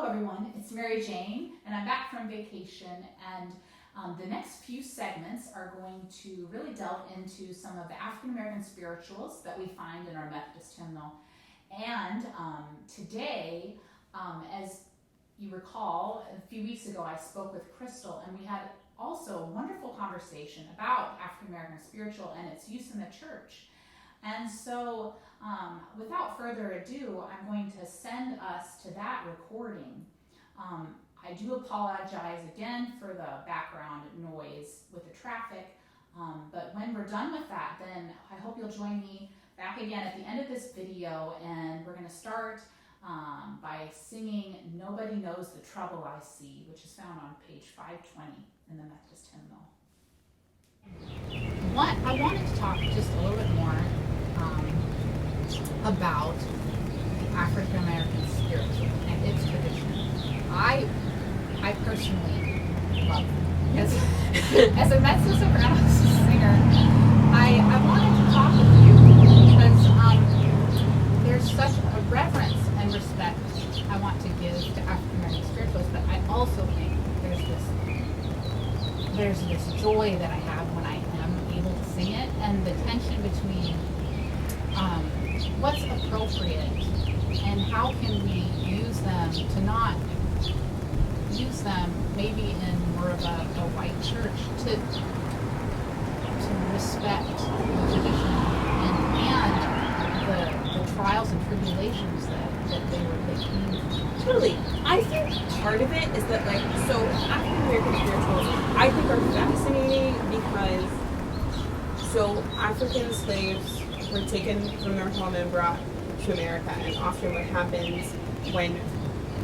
everyone, it's Mary Jane, and I'm back from vacation, and the next few segments are going to really delve into some of the African American spirituals that we find in our Methodist hymnal. And today, as you recall, a few weeks ago I spoke with Crystal, and we had also a wonderful conversation about African American spiritual and its use in the church. And so, without further ado, I'm going to send us to that recording. I do apologize again for the background noise with the traffic, but when we're done with that, then I hope you'll join me back again at the end of this video, and we're going to start by singing "Nobody Knows the Trouble I See," which is found on page 520 in the Methodist hymnal. I wanted to talk just a little bit more about African American spiritual and its tradition. I personally love it. As a mezzo-soprano singer, I wanted to talk with you because there's such a reverence and respect I want to give to African American spirituals, but I also think there's this joy that I have when I am able to sing it, and the tension between what's appropriate and how can we use them to not use them maybe in more of a white church to respect the tradition and the trials and tribulations that they came from. Totally. I think part of it is that, so African American spirituals, I think, are fascinating because, African slaves were taken from their home and brought to America, and often what happens when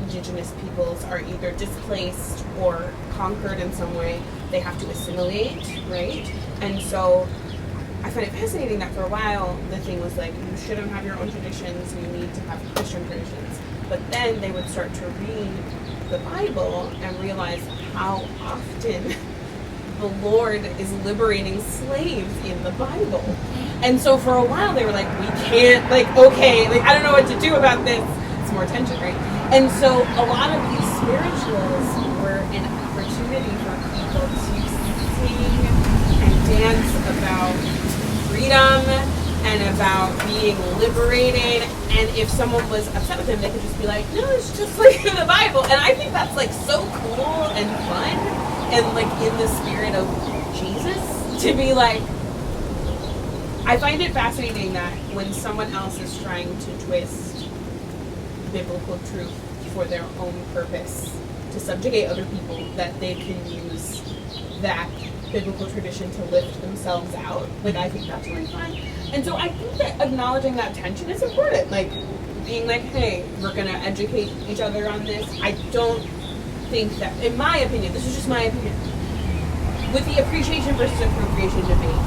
indigenous peoples are either displaced or conquered in some way, they have to assimilate, right? And so I find it fascinating that for a while the thing was like, you shouldn't have your own traditions, you need to have Christian traditions. But then they would start to read the Bible and realize how often the Lord is liberating slaves in the Bible. And so for a while they were like, we can't, I don't know what to do about this. It's more tension, right? And so a lot of these spirituals were an opportunity for people to sing and dance about freedom and about being liberated. And if someone was upset with them, they could just be like, no, it's just like in the Bible. And I think that's so cool and fun and in the spirit of Jesus to be I find it fascinating that when someone else is trying to twist biblical truth for their own purpose to subjugate other people, that they can use that biblical tradition to lift themselves out. I think that's really fun. And so I think that acknowledging that tension is important. Being hey, we're going to educate each other on this. I don't think that, in my opinion, this is just my opinion, with the appreciation versus appropriation debate,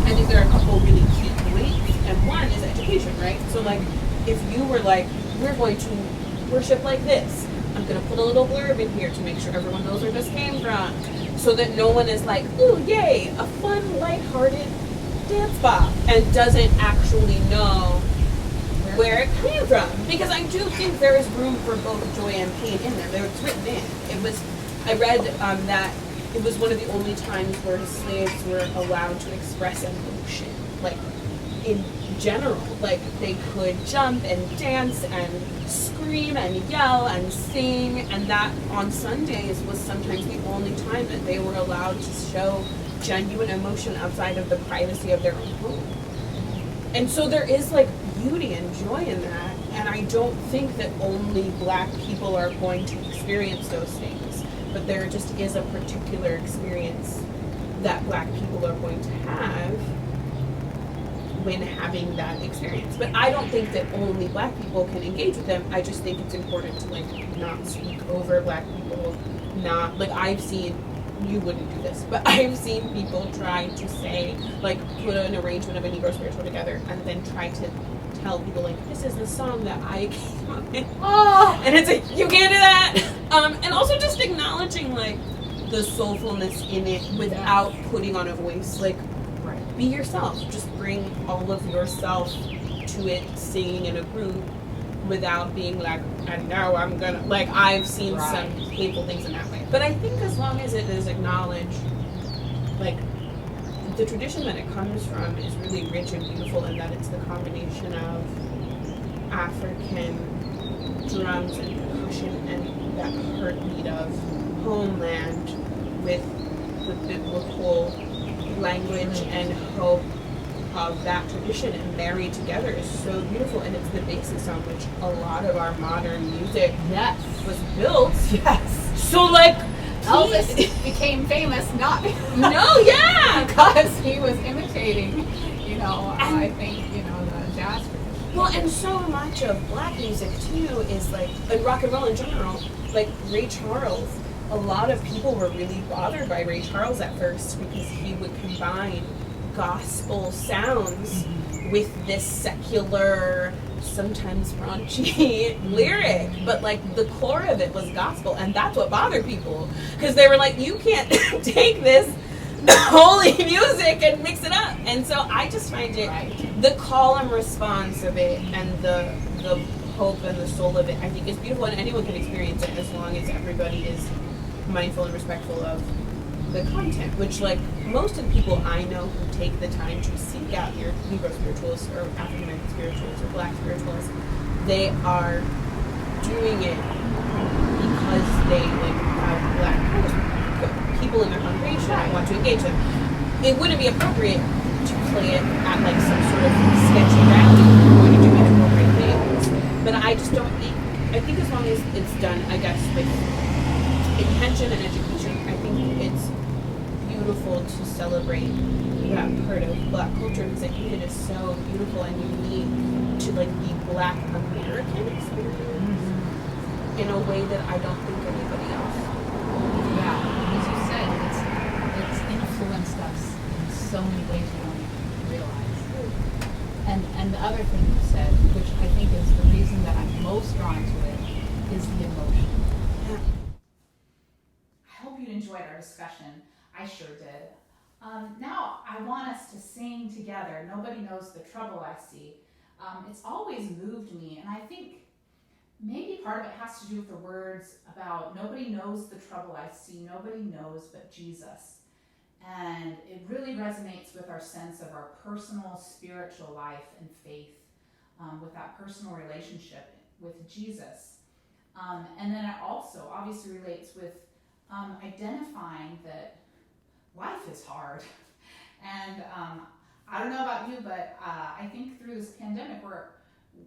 I think there are a couple really key points, and one is education, right? So if you were we're going to worship like this, I'm going to put a little blurb in here to make sure everyone knows where this came from, so that no one is ooh, yay, a fun, lighthearted dance bop, and doesn't actually know where it came from. Because I do think there is room for both joy and pain in there. It's written in. I read that it was one of the only times where slaves were allowed to express emotion, in general. They could jump and dance and scream and yell and sing, and that on Sundays was sometimes the only time that they were allowed to show genuine emotion outside of the privacy of their own home. And so there is beauty and joy in that, and I don't think that only Black people are going to experience those things, but there just is a particular experience that Black people are going to have when having that experience. But I don't think that only Black people can engage with them. I just think it's important to not speak over Black people, not I've seen, you wouldn't do this, but I've seen people try to say, put an arrangement of a Negro spiritual together and then try to tell people, this is the song that I came up with. Oh! And it's you can't do that! And also just acknowledging, the soulfulness in it without putting on a voice. Be yourself. Just bring all of yourself to it, singing in a group, without being like, and now I'm gonna, like, I've seen Right. some hateful things in that way. But I think as long as it is acknowledged, like, the tradition that it comes from is really rich and beautiful in that it's the combination of African drums and percussion and that heartbeat of homeland with the biblical language and hope of that tradition, and married together is so beautiful, and it's the basis on which a lot of our modern music Yes. was built. Yes. So like Elvis became famous not no, yeah. because he was imitating, I think, the jazz tradition. Well, and so much of black music too is like, and rock and roll in general, like Ray Charles. A lot of people were really bothered by Ray Charles at first because he would combine gospel sounds with this secular, sometimes raunchy lyric, but like the core of it was gospel, and that's what bothered people because they were like, you can't take this holy music and mix it up. And so I just find it, Right. the call and response of it and the hope and the soul of it, I think is beautiful, and anyone can experience it as long as everybody is mindful and respectful of the content, which like most of the people I know who take the time to seek out your Negro spiritualists or African American spiritualists or black spiritualists, they are doing it because they like have black people in their congregation and want to engage them. It wouldn't be appropriate to play it at like some sort of sketchy rally if you're going to do inappropriate things. But I just don't think, I think as long as it's done, I guess, with intention and education, I think it's beautiful to celebrate that part of black culture because I think it is so beautiful and unique to like the black American experience in a way that I don't think anybody else. Yeah, as you said, it's influenced us in so many ways we don't even realize. And the other thing you said, which I think is the reason that I'm most drawn to it, is the emotion. Yeah. I hope you enjoyed our discussion. I sure did. Now I want us to sing together. Nobody knows the trouble I see. It's always moved me, and I think maybe part of it has to do with the words about nobody knows the trouble I see, nobody knows but Jesus. And it really resonates with our sense of our personal spiritual life and faith, with that personal relationship with Jesus. And then it also obviously relates with identifying that life is hard. And I don't know about you, but I think through this pandemic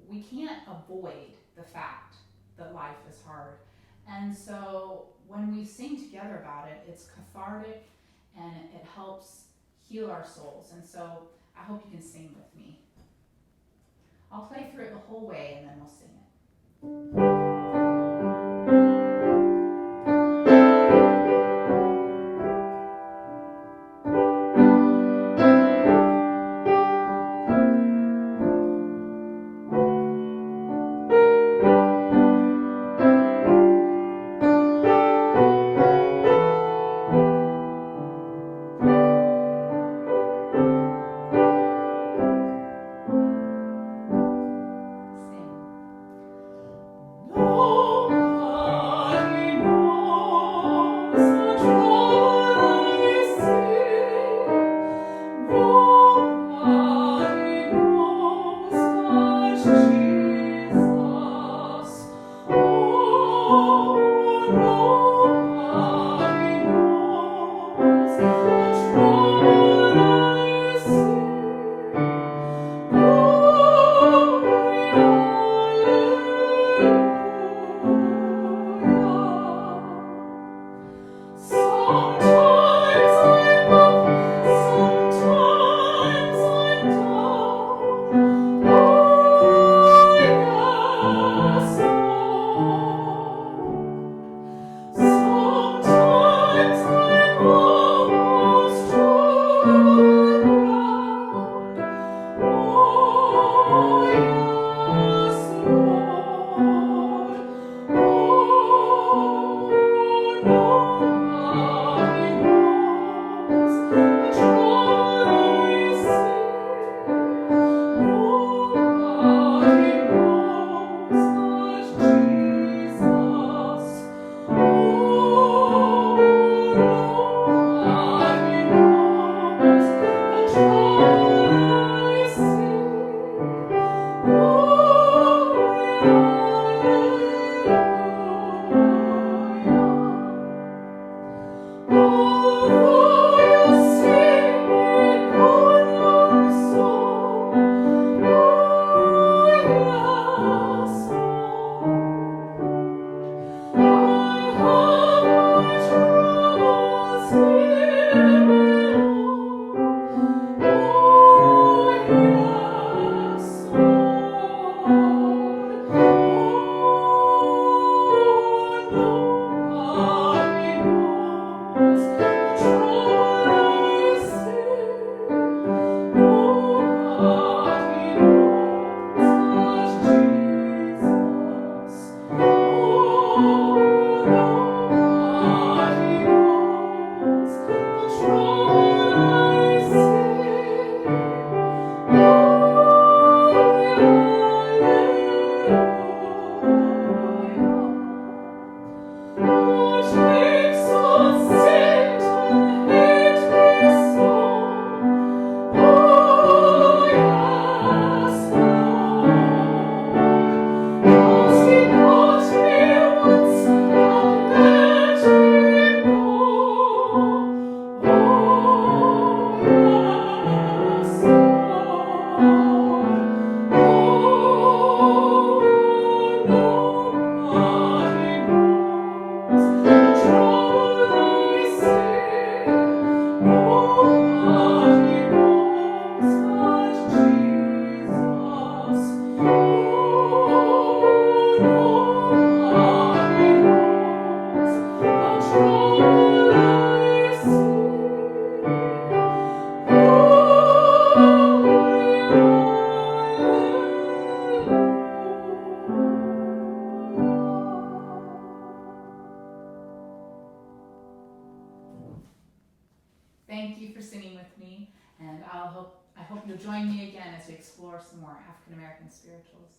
we can't avoid the fact that life is hard. And so when we sing together about it, it's cathartic and it helps heal our souls. And so I hope you can sing with me. I'll play through it the whole way and then we'll sing it. thank you for singing with me, and I hope you'll join me again as we explore some more African American spirituals.